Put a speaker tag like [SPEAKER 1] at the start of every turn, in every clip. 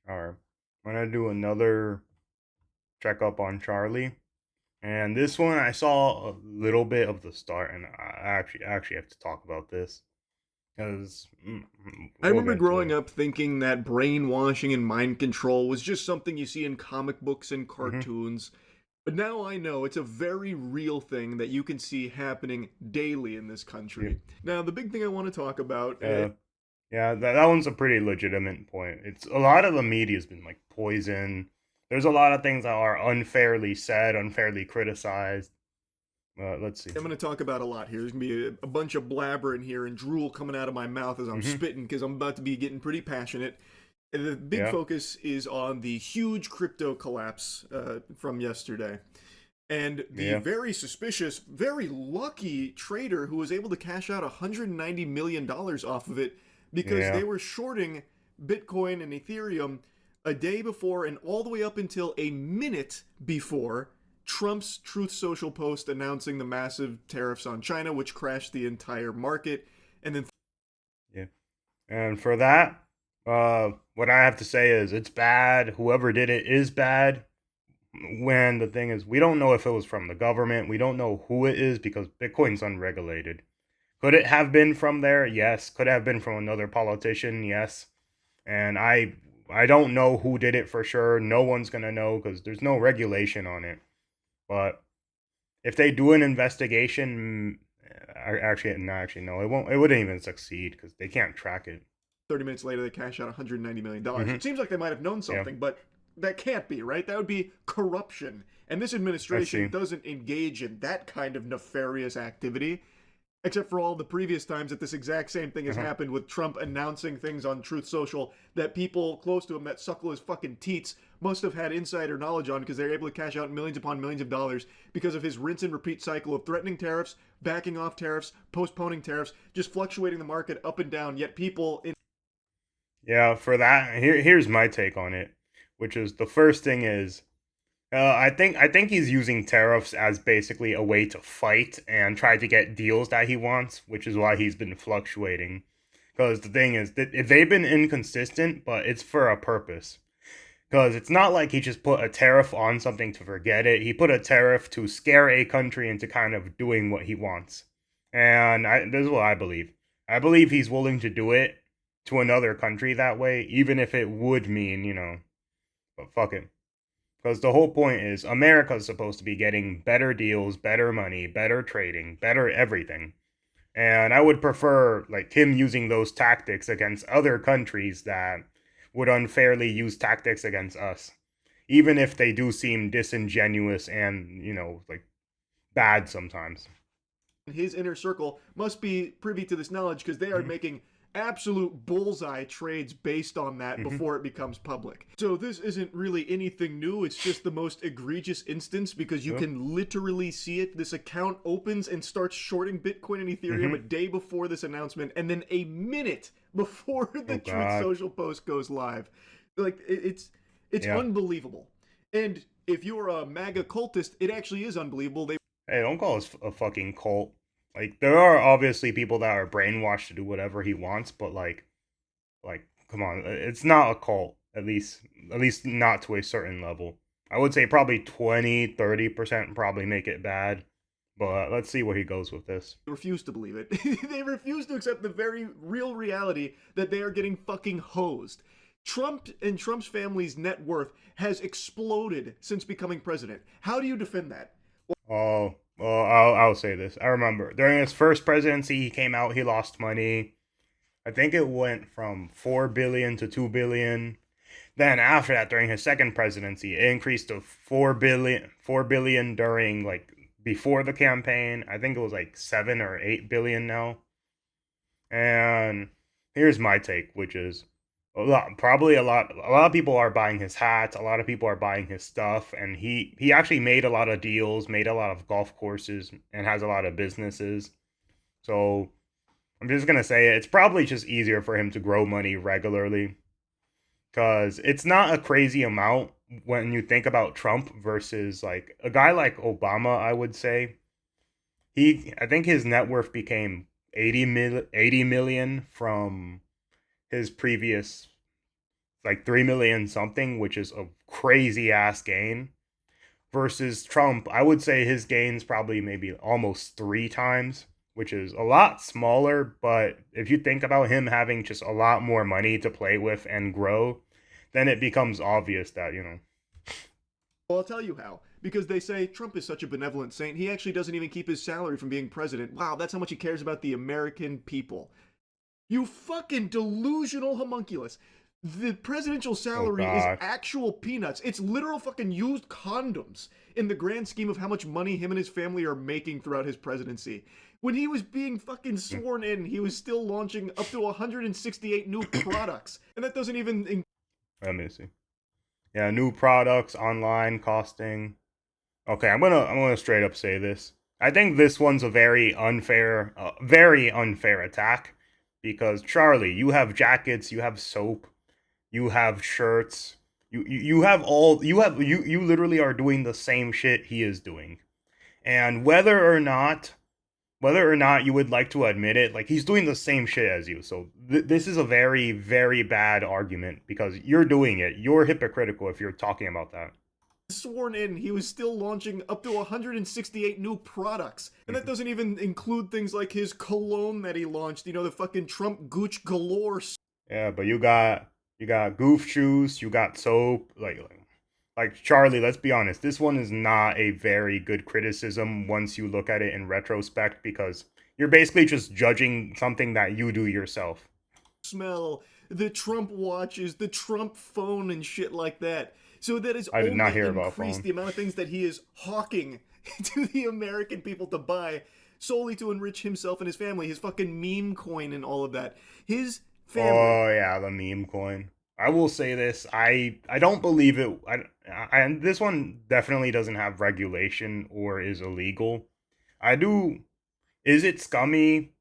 [SPEAKER 1] All right. I'm gonna do another checkup on Charlie. And this one I saw a little bit of the start, and I actually have to talk about this because
[SPEAKER 2] I
[SPEAKER 1] we'll
[SPEAKER 2] remember
[SPEAKER 1] get to
[SPEAKER 2] growing
[SPEAKER 1] it.
[SPEAKER 2] up thinking that brainwashing and mind control was just something you see in comic books and
[SPEAKER 1] Hmm.
[SPEAKER 2] cartoons. But now I know it's a very real thing that you can see happening daily in this
[SPEAKER 1] Yeah,
[SPEAKER 2] country. Now, the big thing I want to talk about,
[SPEAKER 1] uh, yeah, that one's a pretty legitimate point. It's a lot of the media's been like poison. There's a lot of things that are unfairly said, unfairly criticized. Let's see.
[SPEAKER 2] I'm going to talk about a lot here. There's going to be a bunch of blabber in here and drool coming out of my mouth as I'm
[SPEAKER 1] Hmm.
[SPEAKER 2] spitting because I'm about to be getting pretty passionate. And the big
[SPEAKER 1] Yeah,
[SPEAKER 2] focus is on the huge crypto collapse from yesterday. And the
[SPEAKER 1] yeah,
[SPEAKER 2] very suspicious, very lucky trader who was able to cash out $190 million off of it because
[SPEAKER 1] yeah.
[SPEAKER 2] they were shorting Bitcoin and Ethereum a day before and all the way up until a minute before Trump's Truth Social post announcing the massive tariffs on China, which crashed the entire market. And then
[SPEAKER 1] Yeah. And for that, what I have to say is it's bad. Whoever did it is bad. When the thing is, we don't know if it was from the government. We don't know who it is because Bitcoin's unregulated. Could it have been from there? Yes. Could it have been from another politician? Yes. And I don't know who did it for sure. No one's gonna know because there's no regulation on it. But if they do an investigation, actually, no, actually, no, it won't. It wouldn't even succeed because they can't track it.
[SPEAKER 2] 30 minutes later, they cash out $190 million.
[SPEAKER 1] Hmm.
[SPEAKER 2] It seems like they might have known
[SPEAKER 1] Yeah.
[SPEAKER 2] something, but that can't be, right? That would be corruption. And this
[SPEAKER 1] Let's
[SPEAKER 2] administration
[SPEAKER 1] see.
[SPEAKER 2] doesn't engage in that kind of nefarious activity, except for all the previous times that this exact same thing has
[SPEAKER 1] Uh-huh.
[SPEAKER 2] happened with Trump announcing things on Truth Social that people close to him that suckle his fucking teats must have had insider knowledge on because they're able to cash out millions upon millions of dollars because of his rinse and repeat cycle of threatening tariffs, backing off tariffs, postponing tariffs, just fluctuating the market up and down. Yet people in
[SPEAKER 1] Yeah, for that, here's my take on it, which is the first thing is, I think he's using tariffs as basically a way to fight and try to get deals that he wants, which is why he's been fluctuating. Because the thing is that if they've been inconsistent, but it's for a purpose. Because it's not like he just put a tariff on something to forget it. He put a tariff to scare a country into kind of doing what he wants. And this is what I believe. I believe he's willing to do it to another country that way, even if it would mean, but fuck it. Because the whole point is America's supposed to be getting better deals, better money, better trading, better everything. And I would prefer like him using those tactics against other countries that would unfairly use tactics against us. Even if they do seem disingenuous and, like bad sometimes.
[SPEAKER 2] his inner circle must be privy to this knowledge because they are
[SPEAKER 1] Hmm.
[SPEAKER 2] making absolute bullseye trades based on that
[SPEAKER 1] Hmm.
[SPEAKER 2] before it becomes public. So this isn't really anything new. It's just the most egregious instance because you
[SPEAKER 1] Yep.
[SPEAKER 2] can literally see it. This account opens and starts shorting Bitcoin and Ethereum a
[SPEAKER 1] Hmm.
[SPEAKER 2] day before this announcement and then a minute before the
[SPEAKER 1] Oh
[SPEAKER 2] Truth
[SPEAKER 1] God.
[SPEAKER 2] Social post goes live. Like it's
[SPEAKER 1] Yeah.
[SPEAKER 2] unbelievable. And if you're a MAGA cultist, it actually is unbelievable. They
[SPEAKER 1] Hey, don't call us a fucking cult. Like there are obviously people that are brainwashed to do whatever he wants, but like come on, it's not a cult. At least not to a certain level. I would say probably 20-30% probably make it bad. But let's see where he goes with this.
[SPEAKER 2] refuse to believe it. They refuse to accept the very real reality that they are getting fucking hosed. Trump and Trump's family's net worth has exploded since becoming president. How do you defend that?
[SPEAKER 1] Oh, well, I'll say this. I remember during his first presidency, he came out, he lost money. I think it went from 4 billion to 2 billion. Then after that, during his second presidency, it increased to 4 billion, 4 billion during like before the campaign. I think it was like 7 or 8 billion now. And here's my take, which is a lot of people are buying his hats, a lot of people are buying his stuff, and he actually made a lot of deals, made a lot of golf courses, and has a lot of businesses. So I'm just gonna say it's probably just easier for him to grow money regularly because it's not a crazy amount when you think about Trump versus like a guy like Obama. I would say I think his net worth became 80 million from his previous like 3 million something, which is a crazy ass gain. Versus Trump, I would say his gains probably maybe almost 3 times, which is a lot smaller. But if you think about him having just a lot more money to play with and grow, then it becomes obvious that,
[SPEAKER 2] Well, I'll tell you how. Because they say Trump is such a benevolent saint, he actually doesn't even keep his salary from being president. Wow, that's how much he cares about the American people. You fucking delusional homunculus. The presidential
[SPEAKER 1] oh
[SPEAKER 2] salary is
[SPEAKER 1] God.
[SPEAKER 2] actual peanuts. It's literal fucking used condoms in the grand scheme of how much money him and his family are making throughout his presidency. When he was being fucking sworn in, he was still launching up to 168 new products. And that doesn't even.
[SPEAKER 1] Let me see. Yeah, new products online costing. Okay, I'm gonna straight up say this. I think this one's a very unfair attack because Charlie, you have jackets, you have soap, you have shirts, you have all you literally are doing the same shit he is doing, and whether or not you would like to admit it, like he's doing the same shit as you. So this is a very bad argument because you're doing it. You're hypocritical if you're talking about that.
[SPEAKER 2] Sworn in, he was still launching up to 168 new products. And that doesn't even include things like his cologne that he launched, the fucking Trump Gooch galore.
[SPEAKER 1] Yeah, but you got goof shoes, you got soap, like Charlie, let's be honest, this one is not a very good criticism once you look at it in retrospect because you're basically just judging something that you do yourself.
[SPEAKER 2] Smell, the Trump watches, the Trump phone, and shit like that. So that has
[SPEAKER 1] I did not
[SPEAKER 2] only
[SPEAKER 1] hear about
[SPEAKER 2] increased
[SPEAKER 1] phone.
[SPEAKER 2] the amount of things that he is hawking to the American people to buy solely to enrich himself and his family, his fucking meme coin and all of that. His family
[SPEAKER 1] Oh yeah, the meme coin. I will say this. I don't believe it. And this one definitely doesn't have regulation or is illegal. I do. Is it scummy?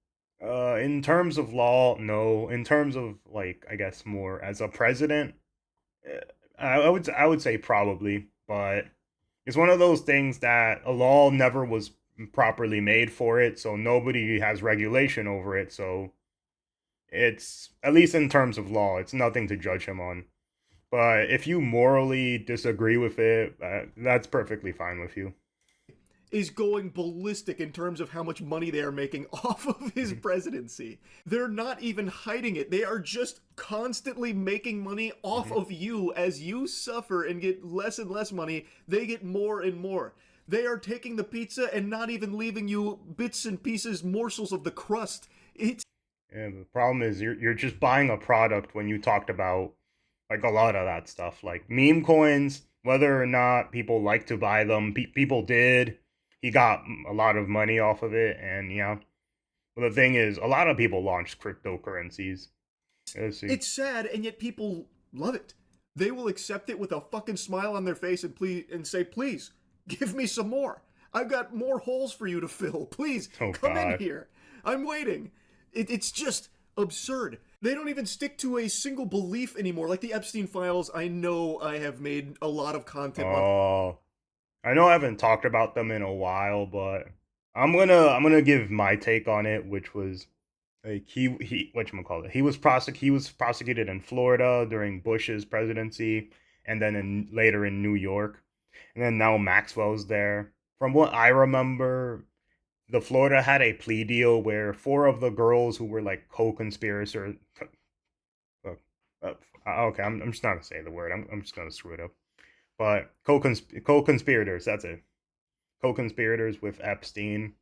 [SPEAKER 1] In terms of law, no. In terms of like, I guess more as a president, uh, I would say probably, but it's one of those things that a law never was properly made for it, so nobody has regulation over it. So it's at least in terms of law, it's nothing to judge him on. But if you morally disagree with it, that's perfectly fine with you.
[SPEAKER 2] is going ballistic in terms of how much money they are making off of his presidency. They're not even hiding it. They are just constantly making money off
[SPEAKER 1] Mm-hmm.
[SPEAKER 2] of you as you suffer and get less and less money. They get more and more. They are taking the pizza and not even leaving you bits and pieces, morsels of the crust. It's
[SPEAKER 1] And the problem is you're just buying a product when you talked about like a lot of that stuff, like meme coins. Whether or not people like to buy them, people did. He got a lot of money off of it, and yeah. But the thing is, a lot of people launched cryptocurrencies. Let's see.
[SPEAKER 2] it's sad, and yet people love it. They will accept it with a fucking smile on their face and say, "Please, give me some more. I've got more holes for you to fill. Please,
[SPEAKER 1] Oh
[SPEAKER 2] come in
[SPEAKER 1] God.
[SPEAKER 2] here. I'm waiting." It's just absurd. They don't even stick to a single belief anymore. Like the Epstein files, I know I have made a lot of content on.
[SPEAKER 1] Oh, I know I haven't talked about them in a while, but I'm gonna give my take on it, which was like he whatchamacallit. He was prosecuted in Florida during Bush's presidency, and then later in New York, and then now Maxwell's there. From what I remember, the Florida had a plea deal where four of the girls who were like co-conspirators. Uh, okay, I'm just not gonna say the word. I'm just gonna screw it up. But co-conspirators. That's it. Co-conspirators with Epstein.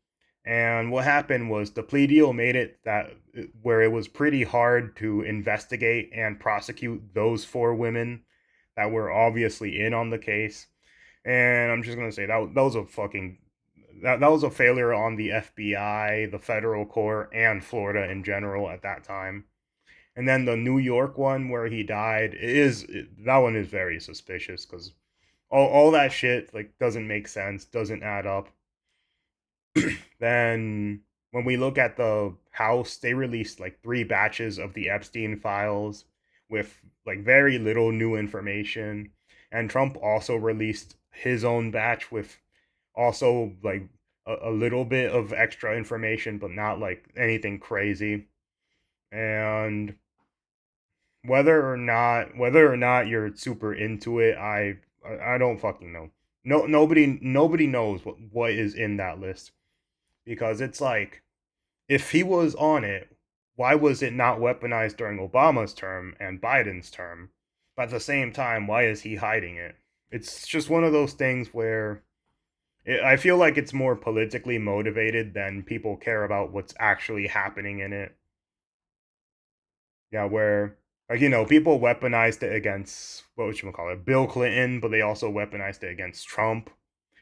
[SPEAKER 1] And what happened was the plea deal made it that where it was pretty hard to investigate and prosecute those four women that were obviously in on the case. And I'm just gonna say that was a fucking that was a failure on the FBI, the federal court, and Florida in general at that time. And then the New York one where he died that one is very suspicious because all that shit like doesn't make sense, doesn't add up. Then when we look at the House, they released like 3 batches of the Epstein files with like very little new information. And Trump also released his own batch with also like a little bit of extra information, but not like anything crazy. And whether or not you're super into it, I don't fucking know. Nobody knows what is in that list, because it's like, if he was on it, why was it not weaponized during Obama's term and Biden's term? But at the same time, why is he hiding it? It's just one of those things where I feel like it's more politically motivated than people care about what's actually happening in it. Yeah, where, like, people weaponized it against, what would you call it, Bill Clinton, but they also weaponized it against Trump,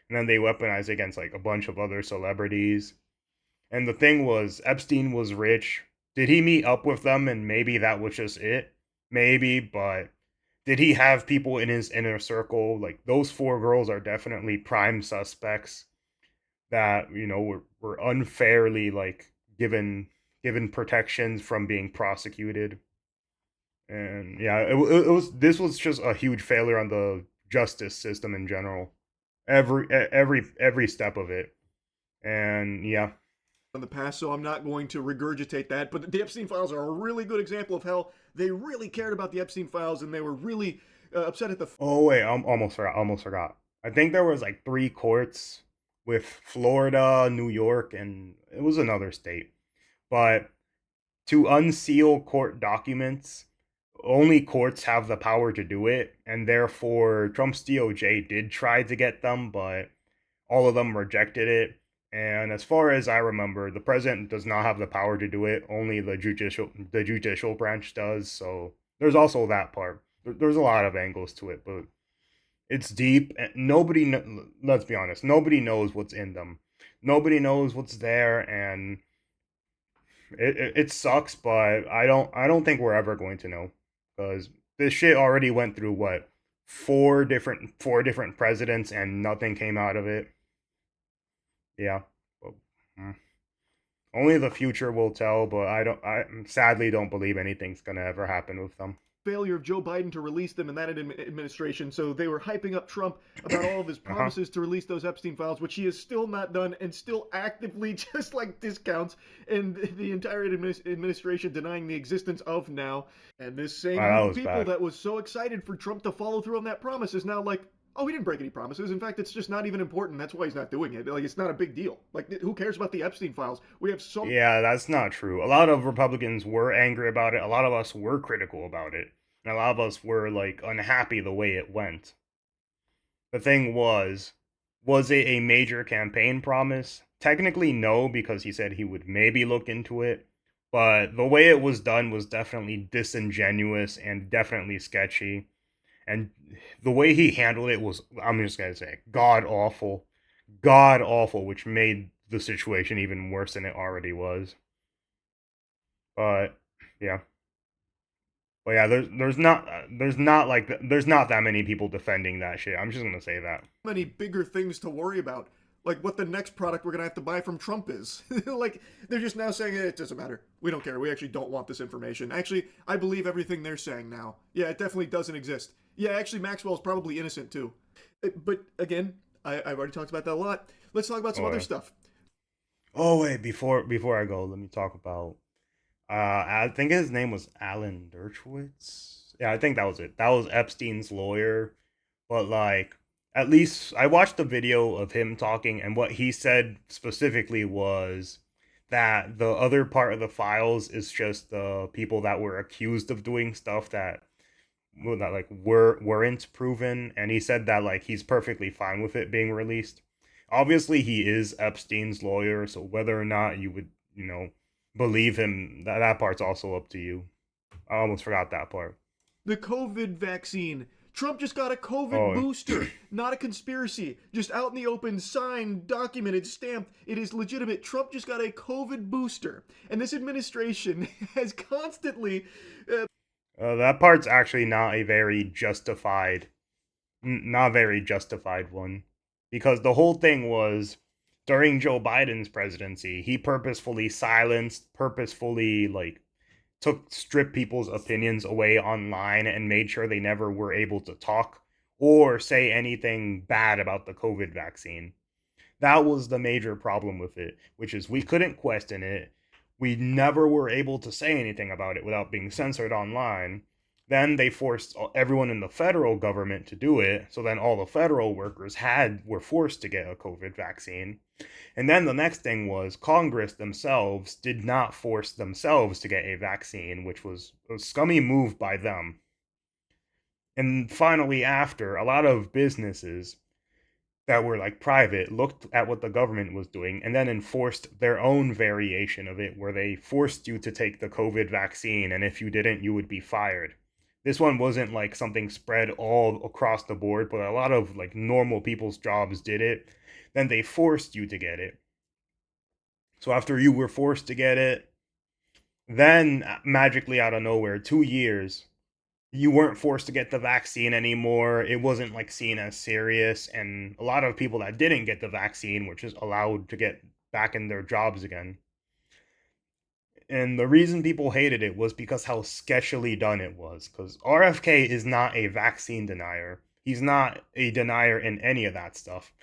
[SPEAKER 1] and then they weaponized it against like a bunch of other celebrities. And the thing was, Epstein was rich. Did he meet up with them and maybe that was just it? Maybe, but did he have people in his inner circle? Like, those four girls are definitely prime suspects that, were unfairly, like, given protections from being prosecuted. And yeah, this was just a huge failure on the justice system in general. Every step of it. And yeah.
[SPEAKER 2] In the past, so I'm not going to regurgitate that. But the Epstein files are a really good example of how they really cared about the Epstein files and they were really upset at the.
[SPEAKER 1] Oh wait, I almost forgot. I think there was like three courts with Florida, New York, and it was another state. But to unseal court documents, only courts have the power to do it, and therefore Trump's DOJ did try to get them, but all of them rejected it. And as far as I remember, the president does not have the power to do it. Only the judicial branch does. So there's also that part. There's a lot of angles to it, but it's deep. And let's be honest, nobody knows what's in them. Nobody knows what's there, and it sucks. But I don't think we're ever going to know, because this shit already went through what, four different presidents, and nothing came out of it. Yeah. Well, only the future will tell, but I sadly don't believe anything's gonna ever happen with them.
[SPEAKER 2] Failure of Joe Biden to release them in that administration. So they were hyping up Trump about all of his
[SPEAKER 1] Uh huh.
[SPEAKER 2] promises to release those Epstein files, which he has still not done and still actively just like discounts, and the entire administration denying the existence of now. And this same
[SPEAKER 1] Wow,
[SPEAKER 2] group
[SPEAKER 1] that
[SPEAKER 2] of
[SPEAKER 1] was
[SPEAKER 2] people
[SPEAKER 1] bad.
[SPEAKER 2] that was so excited for Trump to follow through on that promise is now like, oh, he didn't break any promises. In fact, it's just not even important. That's why he's not doing it. Like, it's not a big deal. Like, who cares about the Epstein files? We have so.
[SPEAKER 1] Yeah, that's not true. A lot of Republicans were angry about it. A lot of us were critical about it. And a lot of us were like unhappy the way it went. The thing was it a major campaign promise? Technically, no, because he said he would maybe look into it. But the way it was done was definitely disingenuous and definitely sketchy. And the way he handled it was, I'm just gonna say, god awful, which made the situation even worse than it already was. But yeah, but yeah, there's not that many people defending that shit. I'm just gonna say that.
[SPEAKER 2] Many bigger things to worry about. Like what the next product we're gonna have to buy from Trump is. Like they're just now saying it doesn't matter. We don't care. We actually don't want this information. Actually, I believe everything they're saying now. Yeah, it definitely doesn't exist. Yeah, actually, Maxwell's probably innocent too. But again, I've already talked about that a lot. Let's talk about some
[SPEAKER 1] Oh
[SPEAKER 2] other
[SPEAKER 1] yeah.
[SPEAKER 2] stuff.
[SPEAKER 1] Oh wait, before I go, let me talk about. I think his name was Alan Dershowitz. Yeah, I think that was it. That was Epstein's lawyer. But like, at least I watched the video of him talking, and what he said specifically was that the other part of the files is just the people that were accused of doing stuff that, well, that like weren't proven. And he said that like he's perfectly fine with it being released. Obviously, he is Epstein's lawyer, so whether or not you would, believe him, that part's also up to you. I almost forgot that part.
[SPEAKER 2] The COVID vaccine. Trump just got a COVID
[SPEAKER 1] Oh,
[SPEAKER 2] booster. Not a conspiracy. Just out in the open, signed, documented, stamped. It is legitimate. Trump just got a COVID booster. And this administration has constantly.
[SPEAKER 1] that part's actually not very justified one, because the whole thing was, during Joe Biden's presidency, he purposefully like strip people's opinions away online and made sure they never were able to talk or say anything bad about the COVID vaccine. That was the major problem with it, which is we couldn't question it. We never were able to say anything about it without being censored online. Then they forced everyone in the federal government to do it. So then all the federal workers were forced to get a COVID vaccine. And then the next thing was Congress themselves did not force themselves to get a vaccine, which was a scummy move by them. And finally, after, a lot of businesses that were like private looked at what the government was doing and then enforced their own variation of it, where they forced you to take the COVID vaccine, and if you didn't, you would be fired. This one wasn't like something spread all across the board, but a lot of like normal people's jobs did it. Then they forced you to get it. So after you were forced to get it, then magically out of nowhere, 2 years, you weren't forced to get the vaccine anymore. It wasn't like seen as serious. And a lot of people that didn't get the vaccine were just allowed to get back in their jobs again. And the reason people hated it was because how sketchily done it was. Because RFK is not a vaccine denier, he's not a denier in any of that stuff.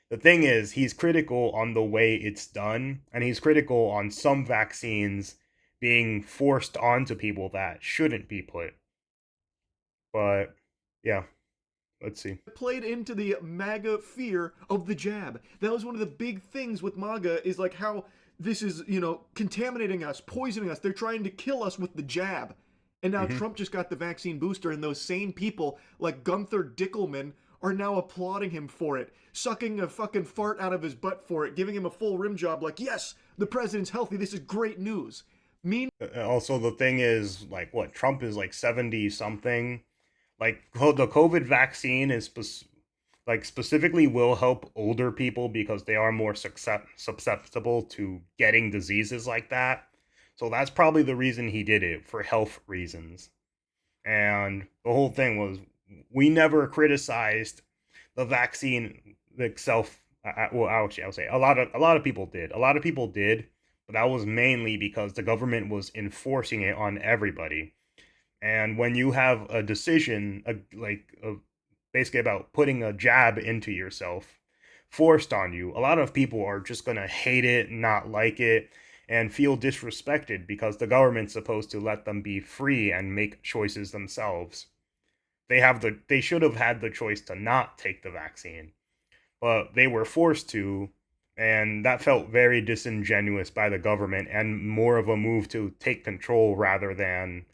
[SPEAKER 1] The thing is, he's critical on the way it's done, and he's critical on some vaccines being forced onto people that shouldn't be put. But yeah, let's see.
[SPEAKER 2] Played into the MAGA fear of the jab. That was one of the big things with MAGA, is like how this is, contaminating us, poisoning us. They're trying to kill us with the jab. And now Trump just got the vaccine booster, and those same people like Gunther Dickelman are now applauding him for it, sucking a fucking fart out of his butt for it, giving him a full rim job like, yes, the president's healthy, this is great news.
[SPEAKER 1] Also, the thing is, like, what, Trump is like 70 something. Like, the COVID vaccine is specifically will help older people because they are more susceptible to getting diseases like that. So that's probably the reason he did it, for health reasons. And the whole thing was, we never criticized the vaccine itself. Well, actually, I would say a lot of people did. A lot of people did, but that was mainly because the government was enforcing it on everybody. And when you have a decision, basically about putting a jab into yourself forced on you, a lot of people are just going to hate it, not like it, and feel disrespected because the government's supposed to let them be free and make choices themselves. They should have had the choice to not take the vaccine, but they were forced to, and that felt very disingenuous by the government and more of a move to take control rather than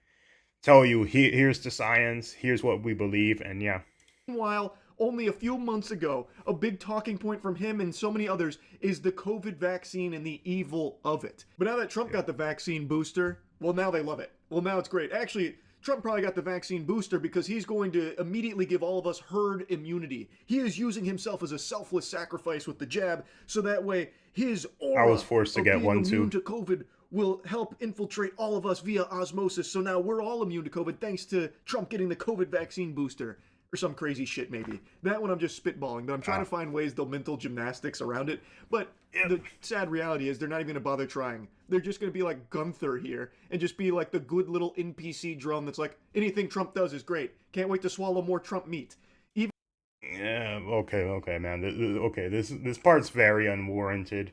[SPEAKER 1] tell you, here's the science, here's what we believe, and yeah.
[SPEAKER 2] Meanwhile, only a few months ago, a big talking point from him and so many others is the COVID vaccine and the evil of it. But now that Trump got the vaccine booster, well, now they love it. Well, now it's great. Actually, Trump probably got the vaccine booster because he's going to immediately give all of us herd immunity. He is using himself as a selfless sacrifice with the jab, so that way his aura
[SPEAKER 1] I was forced to get
[SPEAKER 2] being
[SPEAKER 1] one
[SPEAKER 2] immune
[SPEAKER 1] too.
[SPEAKER 2] to COVID will help infiltrate all of us via osmosis. So now we're all immune to COVID thanks to Trump getting the COVID vaccine booster. Or some crazy shit, maybe. That one I'm just spitballing, but I'm trying to find ways they'll mental gymnastics around it. But the sad reality is they're not even going to bother trying. They're just going to be like Gunther here and just be like the good little NPC drone that's like, anything Trump does is great. Can't wait to swallow more Trump meat.
[SPEAKER 1] Yeah, okay, man. Okay, this part's very unwarranted.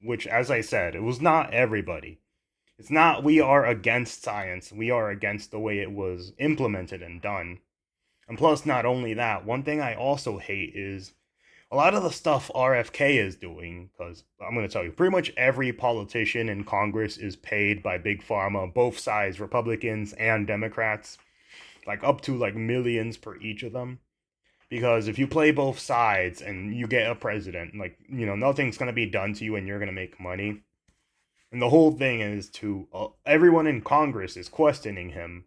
[SPEAKER 1] Which, as I said, it was not everybody. It's not we are against science. We are against the way it was implemented and done. And plus, not only that, one thing I also hate is a lot of the stuff RFK is doing, because I'm going to tell you, pretty much every politician in Congress is paid by Big Pharma, both sides, Republicans and Democrats, like up to like millions per each of them. Because if you play both sides and you get a president, like, nothing's going to be done to you and you're going to make money. And the whole thing is everyone in Congress is questioning him.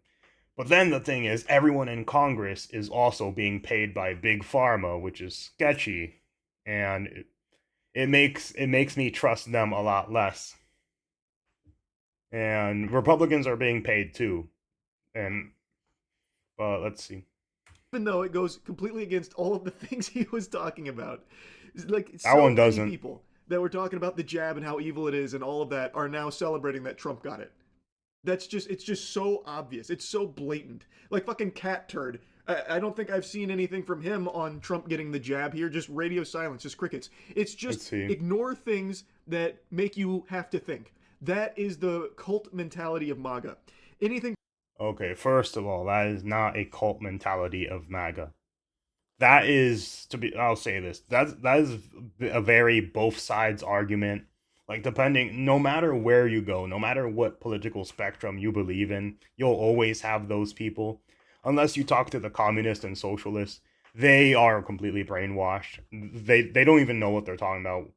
[SPEAKER 1] But then the thing is, everyone in Congress is also being paid by Big Pharma, which is sketchy. And it makes me trust them a lot less. And Republicans are being paid too. And let's see.
[SPEAKER 2] Even though it goes completely against all of the things he was talking about. Like,
[SPEAKER 1] That
[SPEAKER 2] so
[SPEAKER 1] one
[SPEAKER 2] many
[SPEAKER 1] doesn't.
[SPEAKER 2] people that were talking about the jab and how evil it is and all of that are now celebrating that Trump got it. It's just so obvious. It's so blatant. Like fucking cat turd. I don't think I've seen anything from him on Trump getting the jab here. Just radio silence, just crickets. It's just ignore things that make you have to think. That is the cult mentality of MAGA. Anything.
[SPEAKER 1] Okay, first of all, that is not a cult mentality of MAGA. That is to be. I'll say this. That is a very both sides argument. Like depending, no matter where you go, no matter what political spectrum you believe in, you'll always have those people. Unless you talk to the communists and socialists, they are completely brainwashed. They don't even know what they're talking about.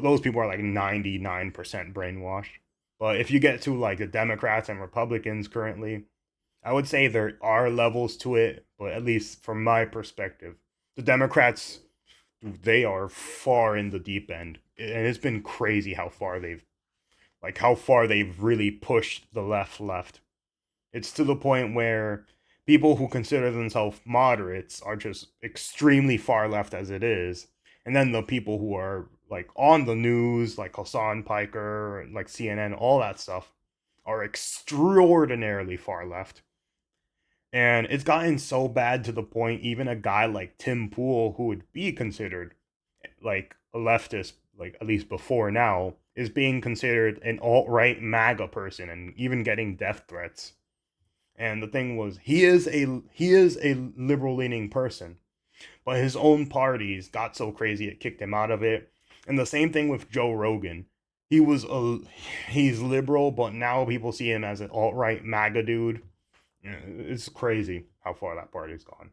[SPEAKER 1] Those people are like 99% brainwashed. But if you get to like the Democrats and Republicans currently, I would say there are levels to it, but at least from my perspective, the Democrats, they are far in the deep end, and it's been crazy how far they've really pushed the left. It's to the point where people who consider themselves moderates are just extremely far left as it is, and then the people who are like on the news, like Hassan Piker, like CNN, all that stuff, are extraordinarily far left. And it's gotten so bad to the point even a guy like Tim Pool, who would be considered like a leftist, like at least before now, is being considered an alt-right MAGA person and even getting death threats. And the thing was, he is a liberal-leaning person, but his own parties got so crazy it kicked him out of it. And the same thing with Joe Rogan. He's liberal, but now people see him as an alt-right MAGA dude. It's crazy how far that party's gone.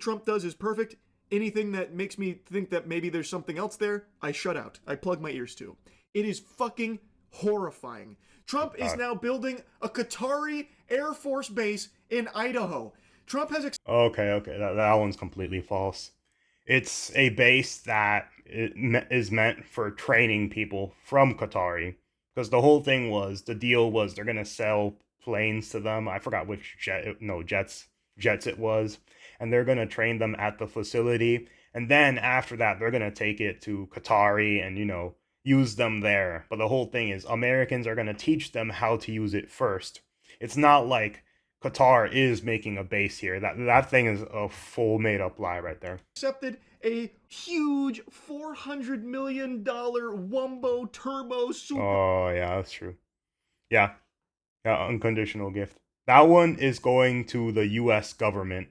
[SPEAKER 2] Trump does is perfect. Anything that makes me think that maybe there's something else there, I shut out. I plug my ears to. It is fucking horrifying. Trump is now building a Qatari Air Force base in Idaho. Trump has
[SPEAKER 1] Okay, that one's completely false. It's a base that is meant for training people from Qatari, because the whole thing was the deal was they're gonna sell planes to them. I forgot which jets it was, and they're gonna train them at the facility, and then after that they're gonna take it to Qatari and use them there. But the whole thing is Americans are gonna teach them how to use it first. It's not like Qatar is making a base here. That thing is a full made up lie right there.
[SPEAKER 2] accepted a huge $400 million Wumbo Turbo Super.
[SPEAKER 1] Oh yeah, that's true. Yeah, yeah, unconditional gift. That one is going to the U.S. government.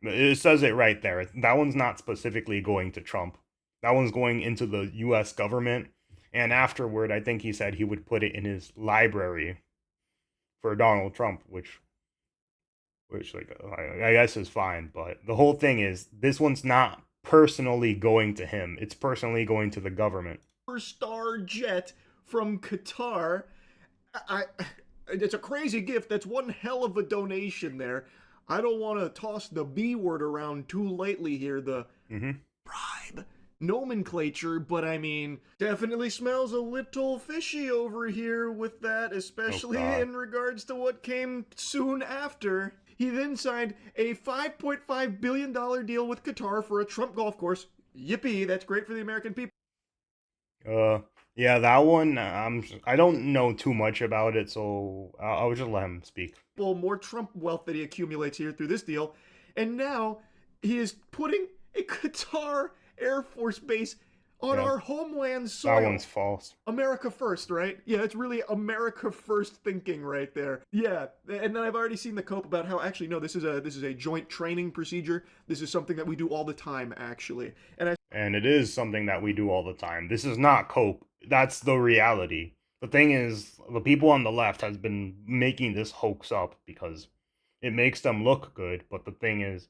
[SPEAKER 1] It says it right there. That one's not specifically going to Trump. That one's going into the U.S. government. And afterward, I think he said he would put it in his library for Donald Trump, which like I guess is fine. But the whole thing is, this one's not personally going to him. It's personally going to the government.
[SPEAKER 2] Star jet from Qatar. It's a crazy gift. That's one hell of a donation there. I don't want to toss the B word around too lightly here, the bribe nomenclature, but I mean, definitely smells a little fishy over here with that, especially in regards to what came soon after. He then signed a $5.5 billion deal with Qatar for a Trump golf course. Yippee, that's great for the American people.
[SPEAKER 1] Yeah, that one. I don't know too much about it, so I'll just let him speak.
[SPEAKER 2] Well, more Trump wealth that he accumulates here through this deal, and now he is putting a Qatar Air Force base on our homeland soil.
[SPEAKER 1] That one's false.
[SPEAKER 2] America first, right? Yeah, it's really America first thinking right there. Yeah, and then I've already seen the cope about how actually no, this is a joint training procedure. This is something that we do all the time, actually.
[SPEAKER 1] And it is something that we do all the time. This is not cope. That's the reality. The thing is, the people on the left has been making this hoax up because it makes them look good. But the thing is,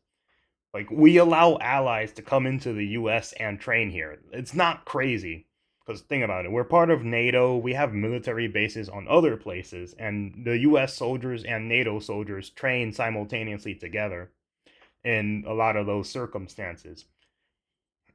[SPEAKER 1] like, we allow allies to come into the US and train here. It's not crazy. Because think about it, we're part of NATO, we have military bases on other places, and the US soldiers and NATO soldiers train simultaneously together in a lot of those circumstances.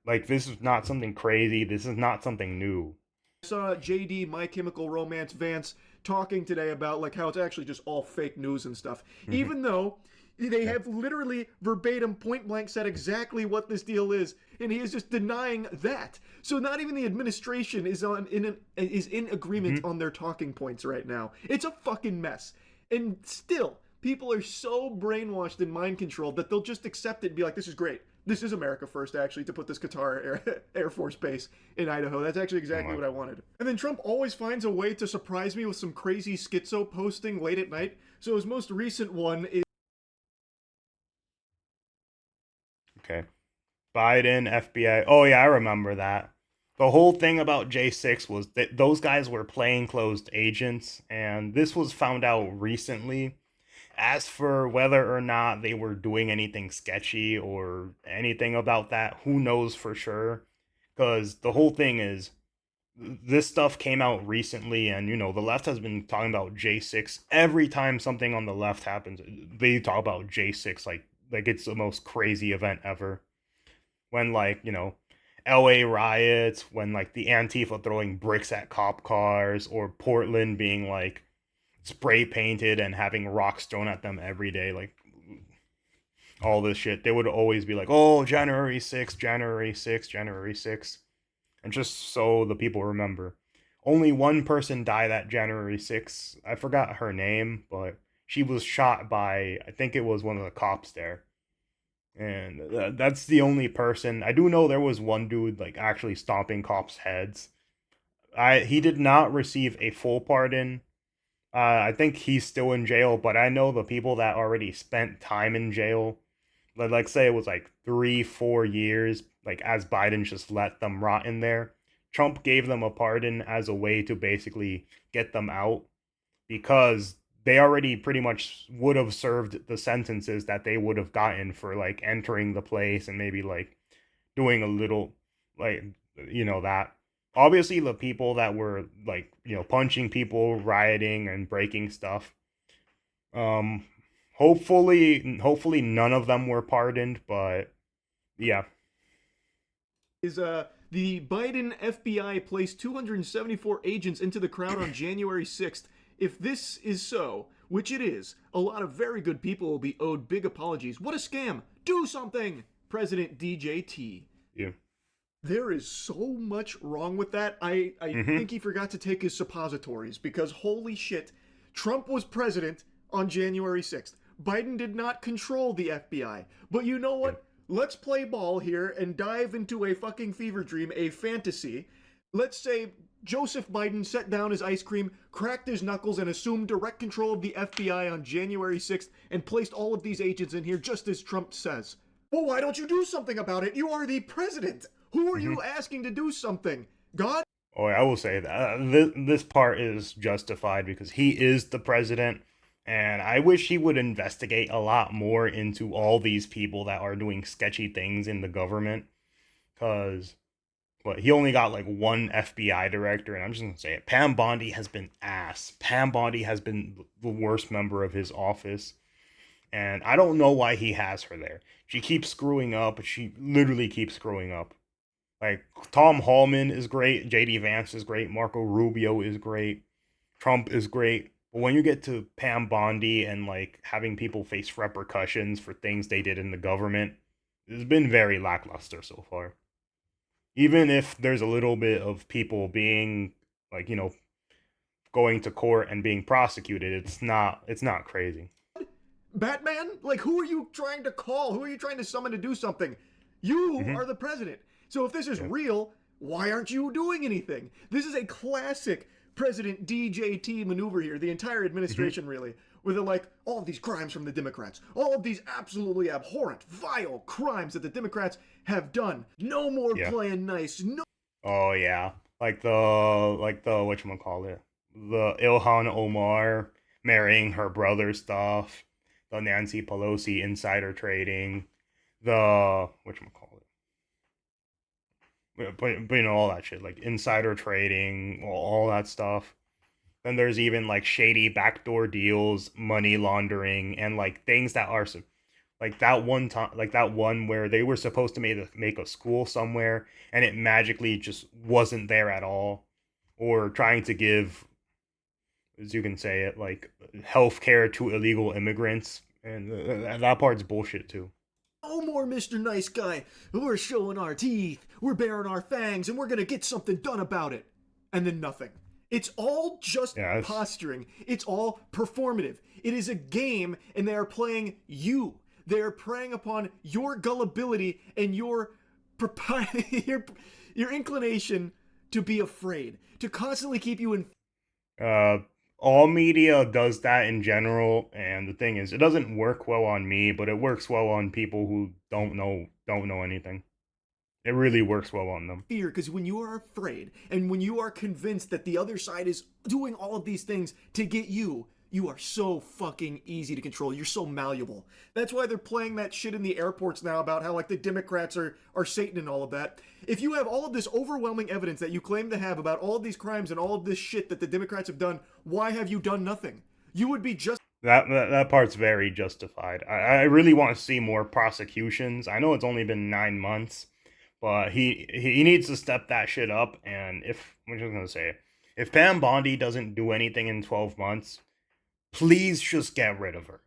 [SPEAKER 1] Like, this is not something crazy, this is not something new.
[SPEAKER 2] I saw JD, My Chemical Romance Vance, talking today about like how it's actually just all fake news and stuff. Even though they have literally verbatim point blank said exactly what this deal is, and he is just denying that. So not even the administration is in agreement on their talking points right now. It's a fucking mess. And still, people are so brainwashed and mind controlled that they'll just accept it and be like, this is great. This is America first, actually, to put this Qatar Air Force base in Idaho. That's actually exactly what I wanted. And then Trump always finds a way to surprise me with some crazy schizo posting late at night. So his most recent one is
[SPEAKER 1] Okay. Biden, FBI. Oh yeah, I remember that. The whole thing about J6 was that those guys were plainclothes agents, and this was found out recently. As for whether or not they were doing anything sketchy or anything about that, who knows for sure? Because the whole thing is this stuff came out recently, and the left has been talking about J6 every time something on the left happens. They talk about J6 like it's the most crazy event ever. When LA riots, when like the Antifa throwing bricks at cop cars, or Portland being like spray painted and having rocks thrown at them every day, like all this shit, they would always be like, "Oh, January 6th, January 6th, January 6th," and just so the people remember. Only one person died that January 6th. I forgot her name, but she was shot by, I think it was one of the cops there. And that's the only person. I do know there was one dude like actually stomping cops' heads. He did not receive a full pardon. I think he's still in jail, but I know the people that already spent time in jail, like say it was like 3 4 years, like as Biden just let them rot in there. Trump gave them a pardon as a way to basically get them out, because they already pretty much would have served the sentences that they would have gotten for like entering the place and maybe like doing a little, like, that. Obviously the people that were like, punching people, rioting and breaking stuff, um hopefully none of them were pardoned, but yeah.
[SPEAKER 2] the Biden FBI placed 274 agents into the crowd on January 6th. If this is so, which it is, a lot of very good people will be owed big apologies. What a scam! Do something, President DJT.
[SPEAKER 1] Yeah.
[SPEAKER 2] There is so much wrong with that. I
[SPEAKER 1] Mm-hmm.
[SPEAKER 2] think he forgot to take his suppositories, because holy shit, Trump was president on January 6th. Biden did not control the FBI. But you know
[SPEAKER 1] Yeah.
[SPEAKER 2] what? Let's play ball here and dive into a fucking fever dream, a fantasy. Let's say Joseph Biden set down his ice cream, cracked his knuckles, and assumed direct control of the FBI on January 6th and placed all of these agents in here just as Trump says. Well, why don't you do something about it? You are the president. Who are
[SPEAKER 1] Mm-hmm.
[SPEAKER 2] you asking to do something? God?
[SPEAKER 1] Oh, I will say that this part is justified because he is the president, and I wish he would investigate a lot more into all these people that are doing sketchy things in the government. Because, but he only got like one FBI director, and I'm just gonna say it. Pam Bondi has been ass. Pam Bondi has been the worst member of his office, and I don't know why he has her there. She keeps screwing up. She literally keeps screwing up. Like Tom Hallman is great, JD Vance is great, Marco Rubio is great, Trump is great. But when you get to Pam Bondi and like having people face repercussions for things they did in the government, it's been very lackluster so far. Even if there's a little bit of people being like, going to court and being prosecuted, it's not crazy.
[SPEAKER 2] Batman? Like, who are you trying to call? Who are you trying to summon to do something? You
[SPEAKER 1] Mm-hmm.
[SPEAKER 2] are the president. So if this is
[SPEAKER 1] Yeah.
[SPEAKER 2] real, why aren't you doing anything? This is a classic President DJT maneuver here, the entire
[SPEAKER 1] Mm-hmm.
[SPEAKER 2] administration, really, where they're like, all of these crimes from the Democrats, all of these absolutely abhorrent, vile crimes that the Democrats have done. No more
[SPEAKER 1] Yeah.
[SPEAKER 2] playing nice. No.
[SPEAKER 1] Oh yeah, like the whatchamacallit, the Ilhan Omar marrying her brother stuff, the Nancy Pelosi insider trading, the whatchamacallit, but all that shit, like insider trading, all that stuff. Then there's even like shady backdoor deals, money laundering, and like things that are like that one time, like that one where they were supposed to make a school somewhere and it magically just wasn't there at all, or trying to give, as you can say it, like healthcare to illegal immigrants, and that part's bullshit too.
[SPEAKER 2] No more Mr. Nice Guy. We're showing our teeth, we're baring our fangs, and we're gonna get something done about it. And then nothing. It's all just
[SPEAKER 1] Yeah,
[SPEAKER 2] posturing. It's all performative. It is a game, and they are playing you. They are preying upon your gullibility and your your, your inclination to be afraid, to constantly keep you in.
[SPEAKER 1] uh all media does that in general, and the thing is, it doesn't work well on me, but it works well on people who don't know anything. It really works well on them.
[SPEAKER 2] Fear, because when you are afraid and when you are convinced that the other side is doing all of these things to get you, you are so fucking easy to control. You're so malleable. That's why they're playing that shit in the airports now about how like the Democrats are Satan and all of that. If you have all of this overwhelming evidence that you claim to have about all of these crimes and all of this shit that the Democrats have done, why have you done nothing? You would be just
[SPEAKER 1] That part's very justified. I really want to see more prosecutions. I know it's only been 9 months, but he needs to step that shit up. And if I'm just gonna say, if Pam Bondi doesn't do anything in 12 months, please just get rid of her.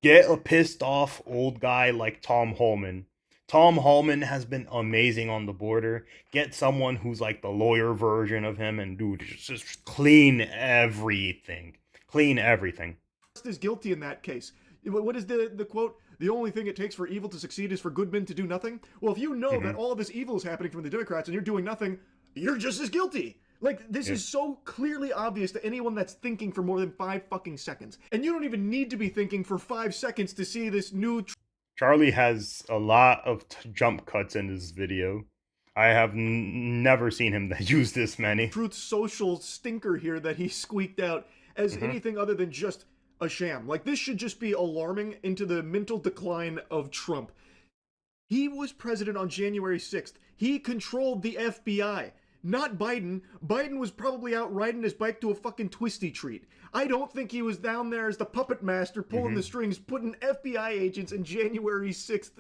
[SPEAKER 1] Get a pissed off old guy like Tom Holman. Tom Holman has been amazing on the border. Get someone who's like the lawyer version of him and dude, just clean everything. Clean everything.
[SPEAKER 2] as guilty in that case. What is the quote? The only thing it takes for evil to succeed is for good men to do nothing. Well, if you know that all of this evil is happening from the Democrats and you're doing nothing, you're just as guilty. Like, this is so clearly obvious to anyone that's thinking for more than 5 fucking seconds. And you don't even need to be thinking for 5 seconds to see this new
[SPEAKER 1] Charlie has a lot of jump cuts in this video. I have never seen him use this many.
[SPEAKER 2] Truth Social stinker here that he squeaked out as anything other than just a sham. Like, this should just be alarming into the mental decline of Trump. He was president on January 6th. He controlled the FBI. Not Biden. Biden was probably out riding his bike to a fucking twisty treat. I don't think he was down there as the puppet master pulling the strings, putting FBI agents in January 6th.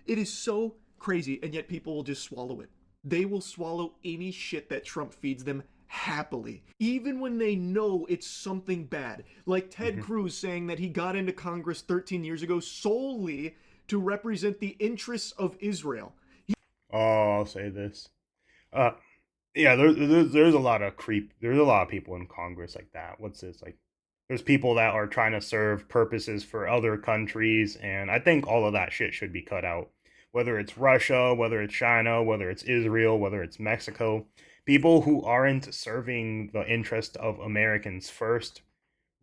[SPEAKER 2] It is so crazy, and yet people will just swallow it. They will swallow any shit that Trump feeds them happily, even when they know it's something bad. Like Ted Cruz saying that he got into Congress 13 years ago solely to represent the interests of Israel.
[SPEAKER 1] Oh, I'll say this. Yeah, there's a lot of there's a lot of people in Congress like that. What's this like? There's people that are trying to serve purposes for other countries, and I think all of that shit should be cut out. Whether it's Russia, whether it's China, whether it's Israel, whether it's Mexico, people who aren't serving the interest of Americans first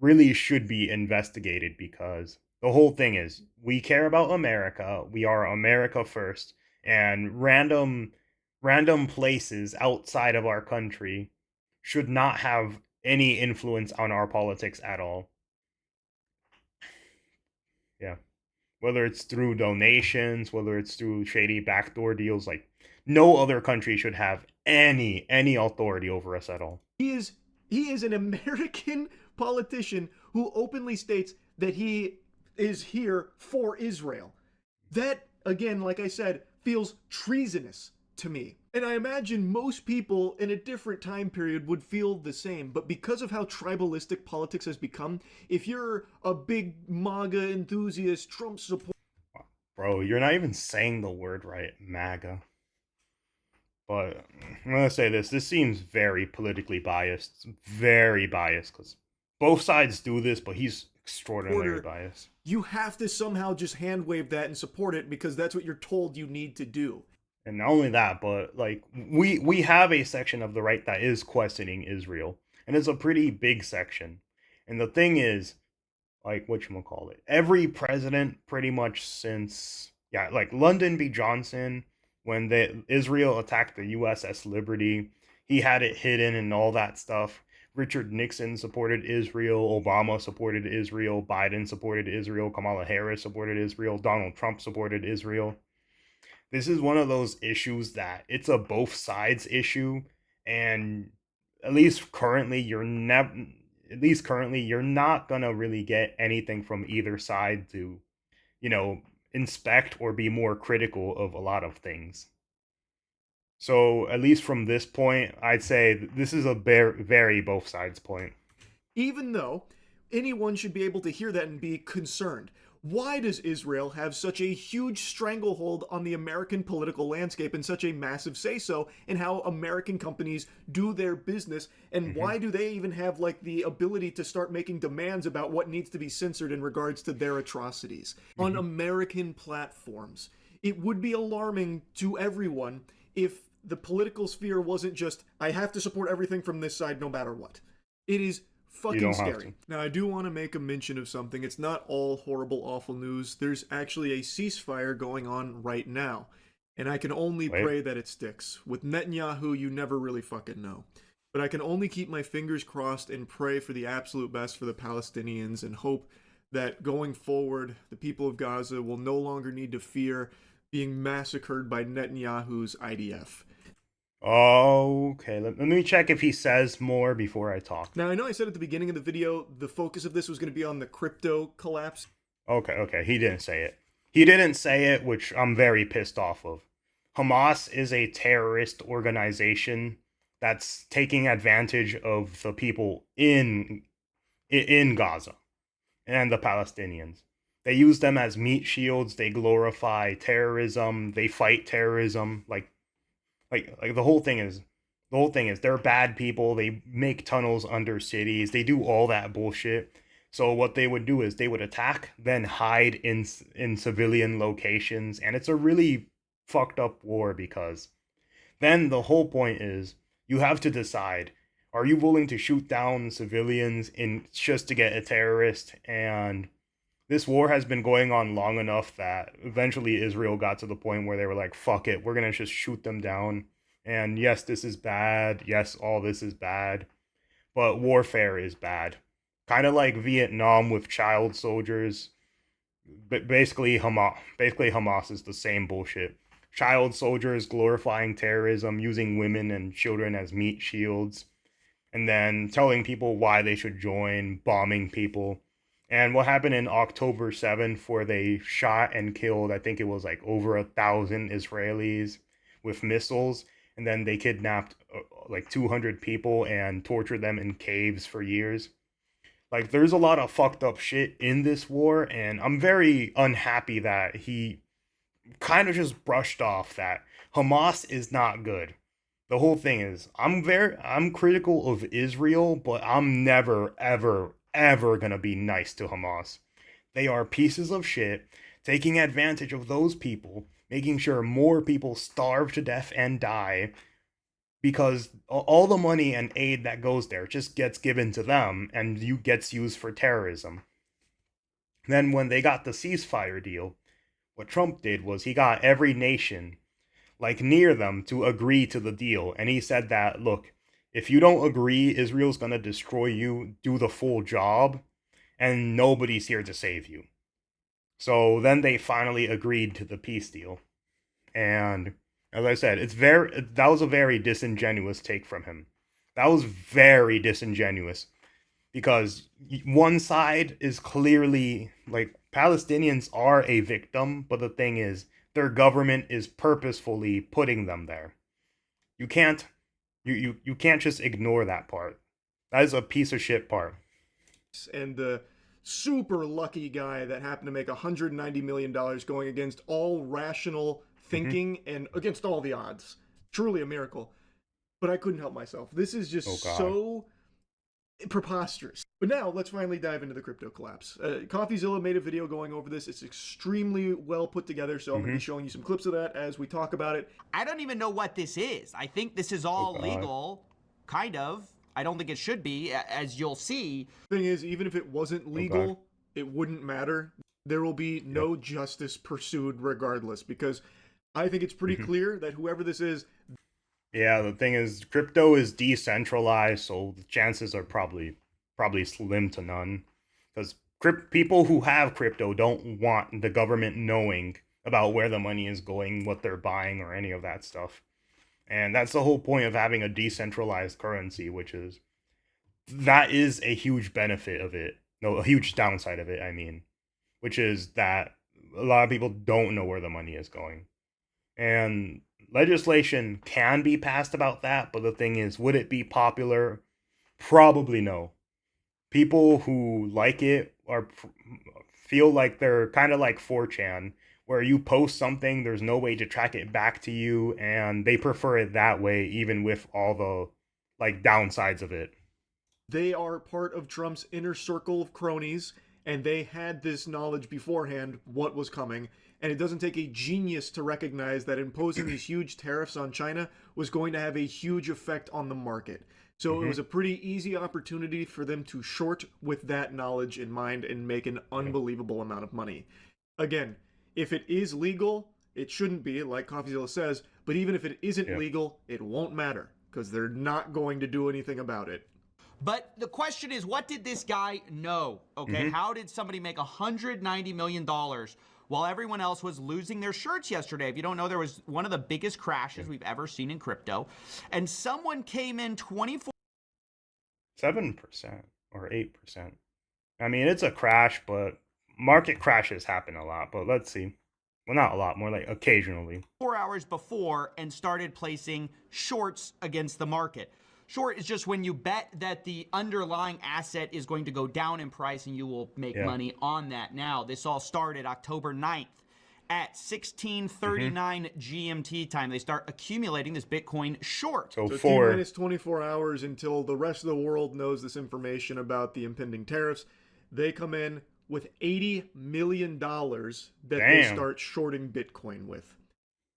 [SPEAKER 1] really should be investigated because the whole thing is we care about America, we are America first, and random places outside of our country should not have any influence on our politics at all. Yeah. Whether it's through donations, whether it's through shady backdoor deals, like no other country should have any authority over us at all.
[SPEAKER 2] He is an American politician who openly states that he is here for Israel. That, again, like I said, feels treasonous to me. And I imagine most people in a different time period would feel the same. But because of how tribalistic politics has become, if you're a big MAGA enthusiast, Trump supporter,
[SPEAKER 1] Bro, you're not even saying the word right, MAGA. But I'm gonna say this seems very politically biased. Very biased, because both sides do this, but he's extraordinarily biased.
[SPEAKER 2] you have to somehow just hand wave that and support it because that's what you're told you need to do.
[SPEAKER 1] And not only that, but like we have a section of the right that is questioning Israel, and it's a pretty big section. And the thing is, like whatchamacallit, every president pretty much since like Lyndon B. Johnson, when Israel attacked the USS Liberty, he had it hidden and all that stuff. Richard Nixon supported Israel, Obama supported Israel, Biden supported Israel, Kamala Harris supported Israel, Donald Trump supported Israel. This is one of those issues that it's a both sides issue, and at least currently you're not gonna really get anything from either side to, inspect or be more critical of a lot of things. So at least from this point, I'd say this is a very both sides point.
[SPEAKER 2] Even though anyone should be able to hear that and be concerned. Why does Israel have such a huge stranglehold on the American political landscape and such a massive say-so in how American companies do their business? And why do they even have like the ability to start making demands about what needs to be censored in regards to their atrocities on American platforms? It would be alarming to everyone if the political sphere wasn't just, I have to support everything from this side no matter what. It is
[SPEAKER 1] You
[SPEAKER 2] fucking
[SPEAKER 1] don't have
[SPEAKER 2] scary.
[SPEAKER 1] to.
[SPEAKER 2] Now, I do want to make a mention of something. It's not all horrible, awful news. There's actually a ceasefire going on right now. And I can only
[SPEAKER 1] Wait.
[SPEAKER 2] pray that it sticks. With Netanyahu, you never really fucking know. But I can only keep my fingers crossed and pray for the absolute best for the Palestinians and hope that going forward, the people of Gaza will no longer need to fear being massacred by Netanyahu's IDF.
[SPEAKER 1] Okay, let me check if he says more before I talk.
[SPEAKER 2] Now, I know I said at the beginning of the video the focus of this was going to be on the crypto collapse.
[SPEAKER 1] Okay, he didn't say it. He didn't say it, which I'm very pissed off of. Hamas is a terrorist organization that's taking advantage of the people in Gaza and the Palestinians. They use them as meat shields. They glorify terrorism. They fight terrorism. Like the whole thing is they're bad people. They make tunnels under cities. They do all that bullshit. So what they would do is they would attack, then hide in civilian locations, and it's a really fucked up war because then the whole point is you have to decide, are you willing to shoot down civilians in just to get a terrorist? And this war has been going on long enough that eventually Israel got to the point where they were like, fuck it, we're going to just shoot them down. And yes, this is bad. Yes, all this is bad. But warfare is bad. Kind of like Vietnam with child soldiers. But basically Hamas is the same bullshit. Child soldiers glorifying terrorism, using women and children as meat shields, and then telling people why they should join, bombing people. And what happened in October 7th, where they shot and killed, I think it was like over 1,000 Israelis with missiles, and then they kidnapped like 200 people and tortured them in caves for years. Like, there's a lot of fucked up shit in this war, and I'm very unhappy that he kind of just brushed off that Hamas is not good. The whole thing is I'm critical of Israel, but I'm never ever going to be nice to Hamas. They are pieces of shit taking advantage of those people, making sure more people starve to death and die because all the money and aid that goes there just gets given to them and you gets used for terrorism. Then when they got the ceasefire deal, what Trump did was he got every nation like near them to agree to the deal. And he said that, look, if you don't agree, Israel's going to destroy you, do the full job, and nobody's here to save you. So then they finally agreed to the peace deal. And as I said, that was a very disingenuous take from him. That was very disingenuous because one side is clearly like Palestinians are a victim, but the thing is their government is purposefully putting them there. You can't you can't just ignore that part. That is a piece of shit part.
[SPEAKER 2] And the super lucky guy that happened to make $190 million going against all rational
[SPEAKER 1] Mm-hmm.
[SPEAKER 2] thinking and against all the odds. Truly a miracle. But I couldn't help myself. This is
[SPEAKER 1] Oh
[SPEAKER 2] just
[SPEAKER 1] god.
[SPEAKER 2] so preposterous. But now let's finally dive into the crypto collapse. CoffeeZilla made a video going over this. It's extremely well put together, so I'm going to
[SPEAKER 1] Mm-hmm.
[SPEAKER 2] be showing you some clips of that as we talk about it.
[SPEAKER 3] I don't even know what this is. I think this is
[SPEAKER 1] Oh
[SPEAKER 3] all
[SPEAKER 1] god.
[SPEAKER 3] legal, kind of. I don't think it should be, as you'll see.
[SPEAKER 2] Thing is, even if it wasn't
[SPEAKER 1] Oh god.
[SPEAKER 2] legal, it wouldn't matter. There will be
[SPEAKER 1] Yep.
[SPEAKER 2] no justice pursued regardless, because I think it's pretty
[SPEAKER 1] Mm-hmm.
[SPEAKER 2] clear that whoever this is,
[SPEAKER 1] Yeah, the thing is, crypto is decentralized, so the chances are probably slim to none. Because people who have crypto don't want the government knowing about where the money is going, what they're buying, or any of that stuff. And that's the whole point of having a decentralized currency, which is that is a huge benefit of it. No, a huge downside of it, I mean, which is that a lot of people don't know where the money is going. And legislation can be passed about that, but the thing is, would it be popular? Probably no. People who like it are feel like they're kind of like 4chan, where you post something, there's no way to track it back to you, and they prefer it that way, even with all the like downsides of it.
[SPEAKER 2] they are part of Trump's inner circle of cronies, and they had this knowledge beforehand what was coming. And it doesn't take a genius to recognize that imposing these huge tariffs on China was going to have a huge effect on the market. So it was a pretty easy opportunity for them to short with that knowledge in mind and make an unbelievable amount of money. Again, if it is legal, it shouldn't be, like CoffeeZilla says, but even if it isn't legal, it won't matter because they're not going to do anything about it.
[SPEAKER 3] But the question is, what did this guy know? Okay, how did somebody make $190 million while everyone else was losing their shirts yesterday? If you don't know, there was one of the biggest crashes we've ever seen in crypto. And someone came in 7%
[SPEAKER 1] or 8%. I mean, it's a crash, but market crashes happen a lot. But let's see. Well, not a lot, more like occasionally.
[SPEAKER 3] 4 hours before and started placing shorts against the market. Short is just when you bet that the underlying asset is going to go down in price and you will make money on that. Now, this all started October 9th at 16:39 GMT time. They start accumulating this Bitcoin short.
[SPEAKER 2] So T-minus 24 hours until the rest of the world knows this information about the impending tariffs. They come in with $80 million that they start shorting Bitcoin with.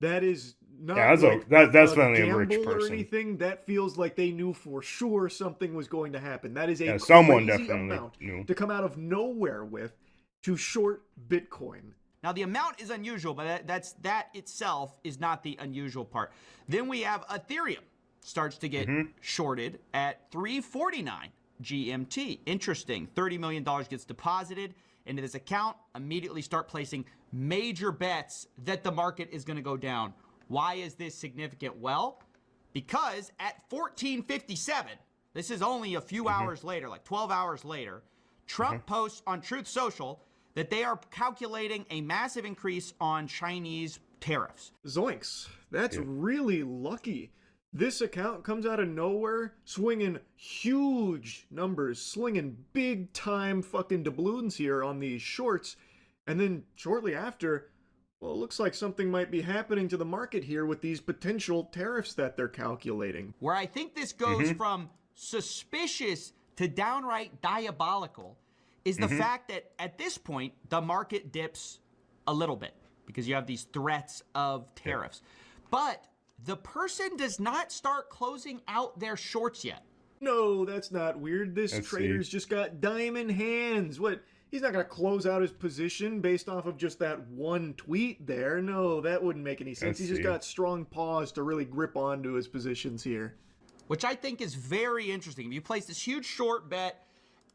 [SPEAKER 2] That is not
[SPEAKER 1] that's definitely a rich person.
[SPEAKER 2] Or anything. That feels like they knew for sure something was going to happen. That is a
[SPEAKER 1] someone
[SPEAKER 2] crazy
[SPEAKER 1] definitely
[SPEAKER 2] amount
[SPEAKER 1] knew
[SPEAKER 2] to come out of nowhere with to short Bitcoin.
[SPEAKER 3] Now, the amount is unusual, but that itself is not the unusual part. Then we have Ethereum starts to get shorted at 3:49 GMT. Interesting. $30 million gets deposited into this account. Immediately start placing major bets that the market is going to go down. Why is this significant? Well, because at 14:57, this is only a few hours later, like 12 hours later, Trump posts on Truth Social that they are calculating a massive increase on Chinese tariffs.
[SPEAKER 2] Zoinks. That's really lucky. This account comes out of nowhere, swinging huge numbers, slinging big time fucking doubloons here on these shorts. And then shortly after, well, it looks like something might be happening to the market here with these potential tariffs that they're calculating.
[SPEAKER 3] Where I think this goes from suspicious to downright diabolical is the fact that at this point, the market dips a little bit because you have these threats of tariffs. But the person does not start closing out their shorts yet.
[SPEAKER 2] No, that's not weird. This trader's just got diamond hands. What? He's not going to close out his position based off of just that one tweet there. No, that wouldn't make any sense. He's just got strong paws to really grip onto his positions here.
[SPEAKER 3] Which I think is very interesting. If you place this huge short bet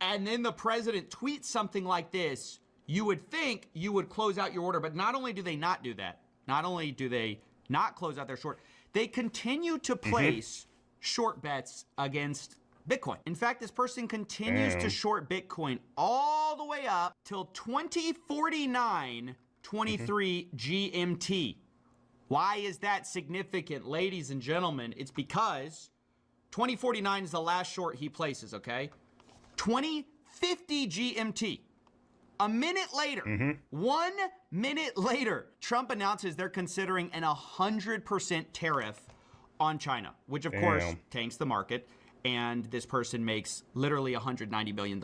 [SPEAKER 3] and then the president tweets something like this, you would think you would close out your order. But not only do they not do that, not only do they not close out their short, they continue to place short bets against Bitcoin. In fact, this person continues to short Bitcoin all the way up till 2049, 23 GMT. Why is that significant, ladies and gentlemen? It's because 2049 is the last short he places, okay? 2050 GMT. A minute later, 1 minute later, Trump announces they're considering an 100% tariff on China, which of course tanks the market. And this person makes literally $190 million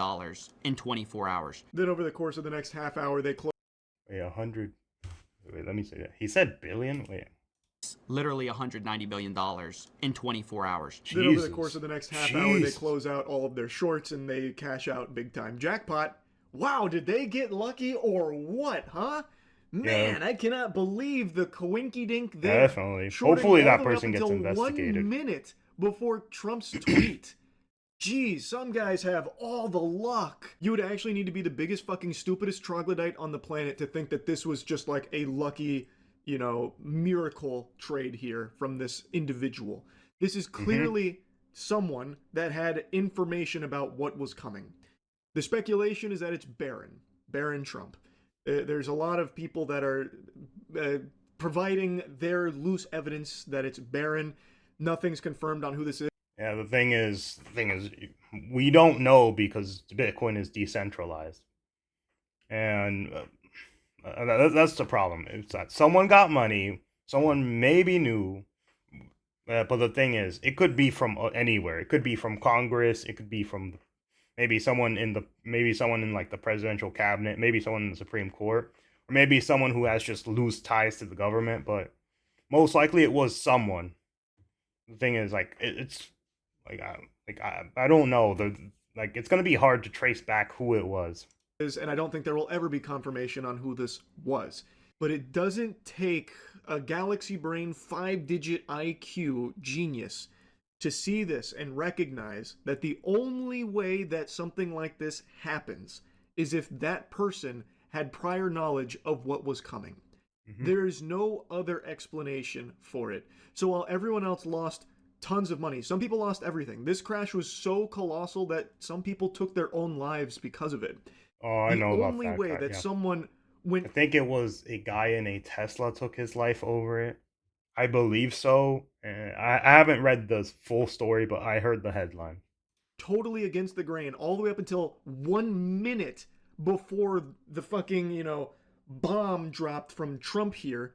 [SPEAKER 3] in 24 hours.
[SPEAKER 2] Then over the course of the next half hour, they close.
[SPEAKER 1] Wait, 100. Wait, let me say that. He said billion? Wait.
[SPEAKER 3] Literally $190 million in 24 hours.
[SPEAKER 2] Then over the course of the next half hour, they close out all of their shorts and they cash out big time. Jackpot. Wow, did they get lucky or what, huh? Man, I cannot believe the coinky-dink there.
[SPEAKER 1] Definitely. Hopefully that person gets investigated.
[SPEAKER 2] 1 minute before Trump's tweet. Geez, some guys have all the luck. You would actually need to be the biggest fucking stupidest troglodyte on the planet to think that this was just like a lucky, miracle trade here from this individual. This is clearly someone that had information about what was coming. The speculation is that it's Barron Trump. There's a lot of people that are providing their loose evidence that it's Barron. Nothing's confirmed on who this is.
[SPEAKER 1] Yeah, the thing is, we don't know because Bitcoin is decentralized, and that's the problem. It's that someone got money, someone maybe knew, but the thing is, it could be from anywhere. It could be from Congress. It could be from maybe someone in like the presidential cabinet, maybe someone in the Supreme Court, or maybe someone who has just loose ties to the government. But most likely, it was someone. The thing is, like, it's like Like I don't know. Like it's gonna be hard to trace back who it was.
[SPEAKER 2] And I don't think there will ever be confirmation on who this was. But it doesn't take a galaxy brain 5-digit IQ genius to see this and recognize that the only way that something like this happens is if that person had prior knowledge of what was coming.
[SPEAKER 1] Hmm.
[SPEAKER 2] There is no other explanation for it. So while everyone else lost tons of money, some people lost everything. This crash was so colossal that some people took their own lives because of it.
[SPEAKER 1] Oh, I
[SPEAKER 2] The
[SPEAKER 1] know about
[SPEAKER 2] only
[SPEAKER 1] that
[SPEAKER 2] way
[SPEAKER 1] guy.
[SPEAKER 2] that
[SPEAKER 1] Yeah,
[SPEAKER 2] someone
[SPEAKER 1] I
[SPEAKER 2] went
[SPEAKER 1] think it was a guy in a Tesla took his life over it. I believe so. I haven't read the full story, but I heard the headline.
[SPEAKER 2] totally against the grain all the way up until 1 minute before the fucking, bomb dropped from Trump here,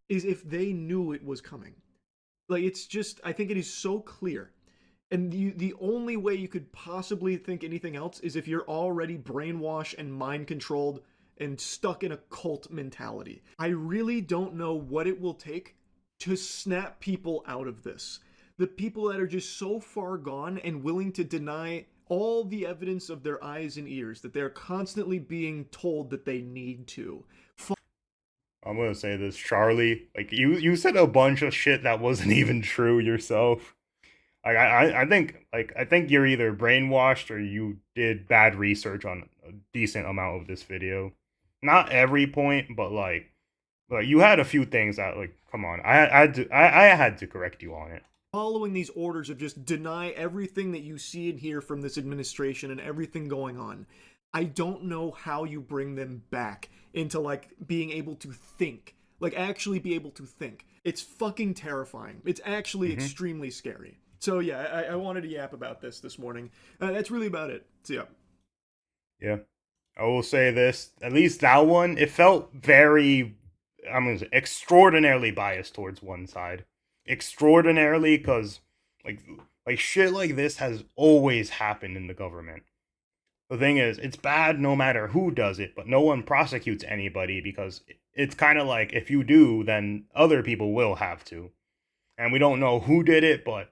[SPEAKER 2] is if they knew it was coming. Like, it's just, I think it is so clear. And the only way you could possibly think anything else is if you're already brainwashed and mind controlled and stuck in a cult mentality. I really don't know what it will take to snap people out of this. The people that are just so far gone and willing to deny all the evidence of their eyes and ears that they're constantly being told that they need to.
[SPEAKER 1] I'm gonna say this, Charlie. Like you said a bunch of shit that wasn't even true yourself. Like I think you're either brainwashed or you did bad research on a decent amount of this video. Not every point, but like you had a few things that like come on. I had to correct you on it.
[SPEAKER 2] Following these orders of just deny everything that you see and hear from this administration and everything going on, I don't know how you bring them back into like being able to think, like actually be able to think. It's fucking terrifying. It's actually
[SPEAKER 1] Hmm.
[SPEAKER 2] extremely scary. So yeah, I wanted to yap about this morning. That's really about it. So yeah.
[SPEAKER 1] Yeah. I will say this, at least that one, it felt very, I'm gonna say, extraordinarily biased towards one side. Extraordinarily, because like like shit like this has always happened in the government. The thing is, it's bad no matter who does it, but no one prosecutes anybody because it's kind of like if you do, then other people will have to. And we don't know who did it, but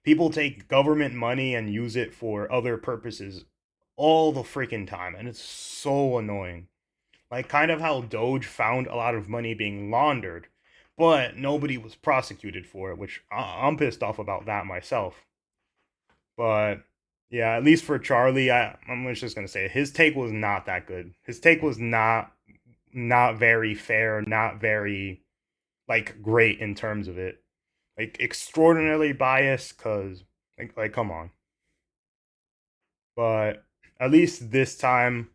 [SPEAKER 1] people take government money and use it for other purposes all the freaking time, and it's so annoying. Like kind of how Doge found a lot of money being laundered, but nobody was prosecuted for it, which I'm pissed off about that myself. But yeah, at least for Charlie, I'm just gonna say his take was not that good. His take was not very fair, not very like great in terms of it. Like extraordinarily biased, cause like come on. But at least this time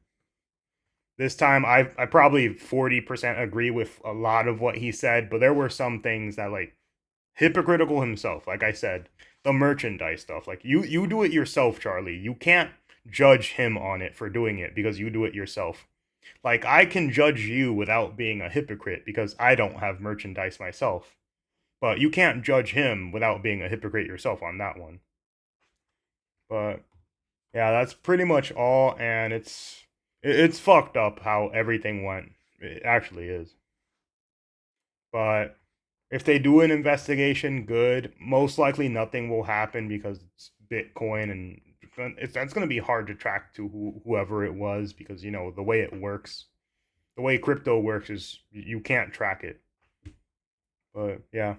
[SPEAKER 1] I probably 40% agree with a lot of what he said, but there were some things that like hypocritical himself. Like I said, the merchandise stuff. Like you do it yourself, Charlie. You can't judge him on it for doing it because you do it yourself. Like I can judge you without being a hypocrite because I don't have merchandise myself. But you can't judge him without being a hypocrite yourself on that one. But yeah, that's pretty much all, and it's fucked up how everything went. It actually is. But if they do an investigation, good. Most likely nothing will happen because it's Bitcoin, and that's going to be hard to track to whoever it was because the way it works, the way crypto works is you can't track it. But yeah.